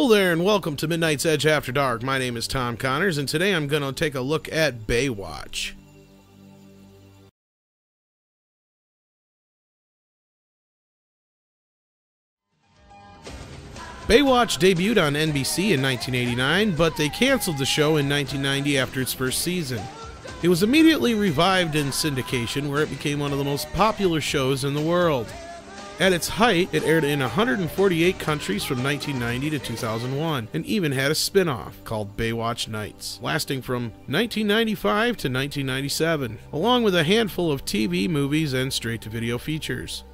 Hello there and welcome to Midnight's Edge After Dark. My name is Tom Connors and today I'm going to take a look at Baywatch. Baywatch debuted on NBC in 1989, but they canceled the show in 1990 after its first season. It was immediately revived in syndication, where it became one of the most popular shows in the world. At its height, it aired in 148 countries from 1990 to 2001, and even had a spin-off called Baywatch Nights, lasting from 1995 to 1997, along with a handful of TV, movies, and straight-to-video features.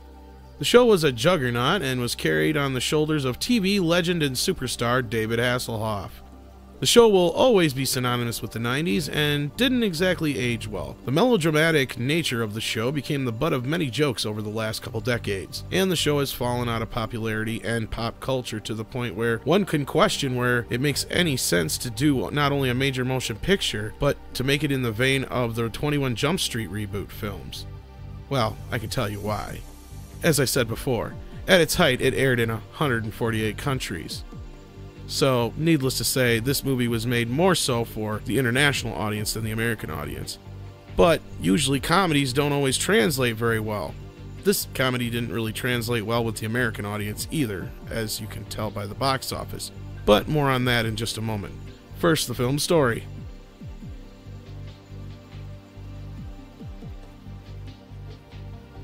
The show was a juggernaut and was carried on the shoulders of TV legend and superstar David Hasselhoff. The show will always be synonymous with the 90s and didn't exactly age well. The melodramatic nature of the show became the butt of many jokes over the last couple decades, and the show has fallen out of popularity and pop culture to the point where one can question where it makes any sense to do not only a major motion picture, but to make it in the vein of the 21 Jump Street reboot films. Well, I can tell you why. As I said before, at its height it aired in 148 countries. So, needless to say, this movie was made more so for the international audience than the American audience. But usually comedies don't always translate very well. This comedy didn't really translate well with the American audience either, as you can tell by the box office. But more on that in just a moment. First, the film story.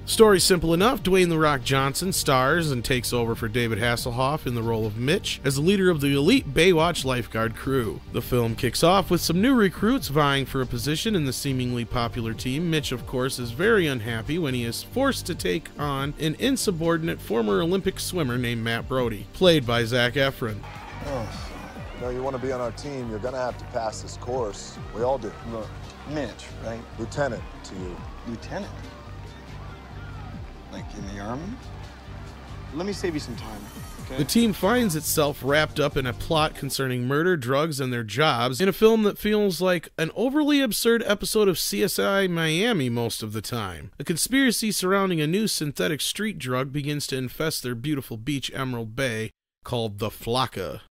Story's simple enough. Dwayne "The Rock" Johnson stars and takes over for David Hasselhoff in the role of Mitch as the leader of the elite Baywatch lifeguard crew. The film kicks off with some new recruits vying for a position in the seemingly popular team. Mitch, of course, is very unhappy when he is forced to take on an insubordinate former Olympic swimmer named Matt Brody, played by Zac Efron. Oh, you know, you want to be on our team, you're going to have to pass this course. We all do. Look, Mitch, right? Lieutenant to you. Lieutenant? Like in the Army? Let me save you some time, okay? The team finds itself wrapped up in a plot concerning murder, drugs, and their jobs in a film that feels like an overly absurd episode of CSI Miami most of the time. A conspiracy surrounding a new synthetic street drug begins to infest their beautiful beach Emerald Bay called the Flocka.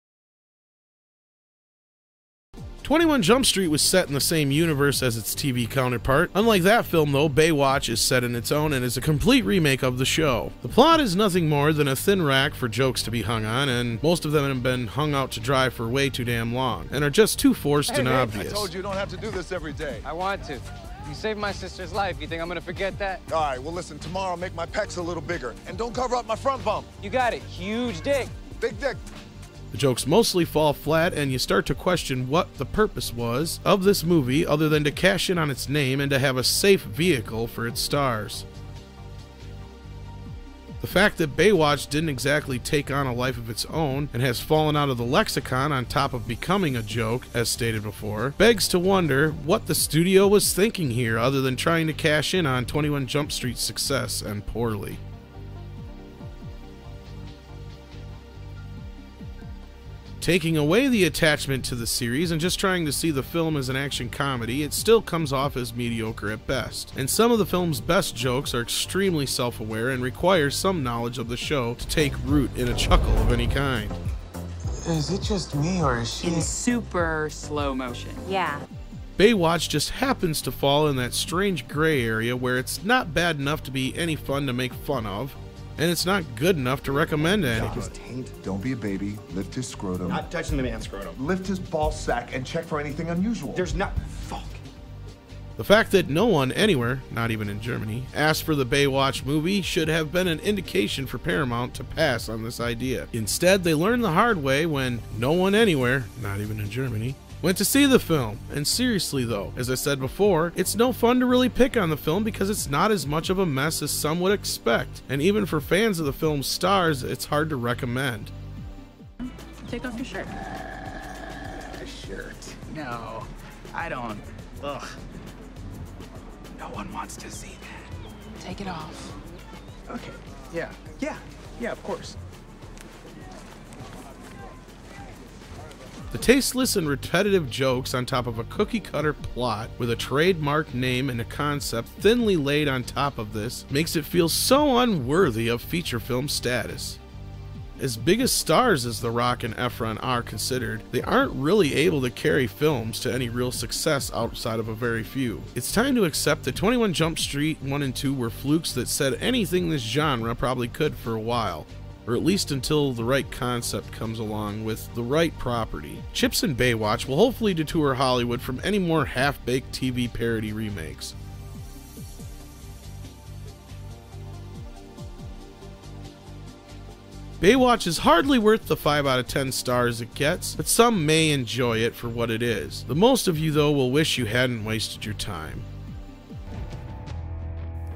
21 Jump Street was set in the same universe as its TV counterpart. Unlike that film though, Baywatch is set in its own and is a complete remake of the show. The plot is nothing more than a thin rack for jokes to be hung on, and most of them have been hung out to dry for way too damn long, and are just too forced and obvious. I told you don't have to do this every day. I want to. You saved my sister's life. You think I'm gonna forget that? All right, well listen, tomorrow make my pecs a little bigger, and don't cover up my front bump. You got it. Huge dick. Big dick. The jokes mostly fall flat, and you start to question what the purpose was of this movie other than to cash in on its name and to have a safe vehicle for its stars. The fact that Baywatch didn't exactly take on a life of its own and has fallen out of the lexicon on top of becoming a joke, as stated before, begs to wonder what the studio was thinking here other than trying to cash in on 21 Jump Street's success, and poorly. Taking away the attachment to the series and just trying to see the film as an action comedy, it still comes off as mediocre at best. And some of the film's best jokes are extremely self-aware and require some knowledge of the show to take root in a chuckle of any kind. Is it just me, or is she... In super slow motion. Yeah. Baywatch just happens to fall in that strange gray area where it's not bad enough to be any fun to make fun of, and it's not good enough to recommend to anyone. His taint. Don't be a baby. Lift his scrotum. Not touching the man's scrotum. Lift his ball sack and check for anything unusual. There's not... Fuck. The fact that no one anywhere, not even in Germany, asked for the Baywatch movie should have been an indication for Paramount to pass on this idea. Instead, they learned the hard way when no one anywhere, not even in Germany, went to see the film. And seriously though, as I said before, it's no fun to really pick on the film because it's not as much of a mess as some would expect. And even for fans of the film's stars, it's hard to recommend. Take off your shirt. Shirt? No, I don't. Ugh. No one wants to see that. Take it off. Okay, yeah, of course. The tasteless and repetitive jokes on top of a cookie-cutter plot with a trademark name and a concept thinly laid on top of this makes it feel so unworthy of feature film status. As big as stars as The Rock and Efron are considered, they aren't really able to carry films to any real success outside of a very few. It's time to accept that 21 Jump Street 1 and 2 were flukes that said anything this genre probably could for a while, or at least until the right concept comes along with the right property. Chips and Baywatch will hopefully detour Hollywood from any more half-baked TV parody remakes. Baywatch is hardly worth the 5 out of 10 stars it gets, but some may enjoy it for what it is. The most of you, though, will wish you hadn't wasted your time.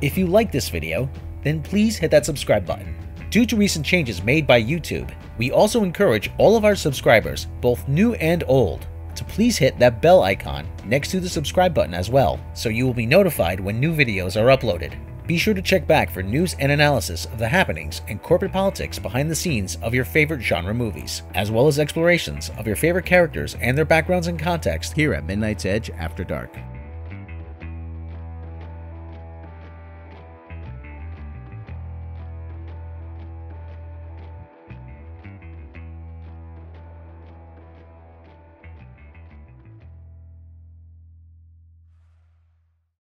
If you like this video, then please hit that subscribe button. Due to recent changes made by YouTube, we also encourage all of our subscribers, both new and old, to please hit that bell icon next to the subscribe button as well, so you will be notified when new videos are uploaded. Be sure to check back for news and analysis of the happenings and corporate politics behind the scenes of your favorite genre movies, as well as explorations of your favorite characters and their backgrounds and context here at Midnight's Edge After Dark.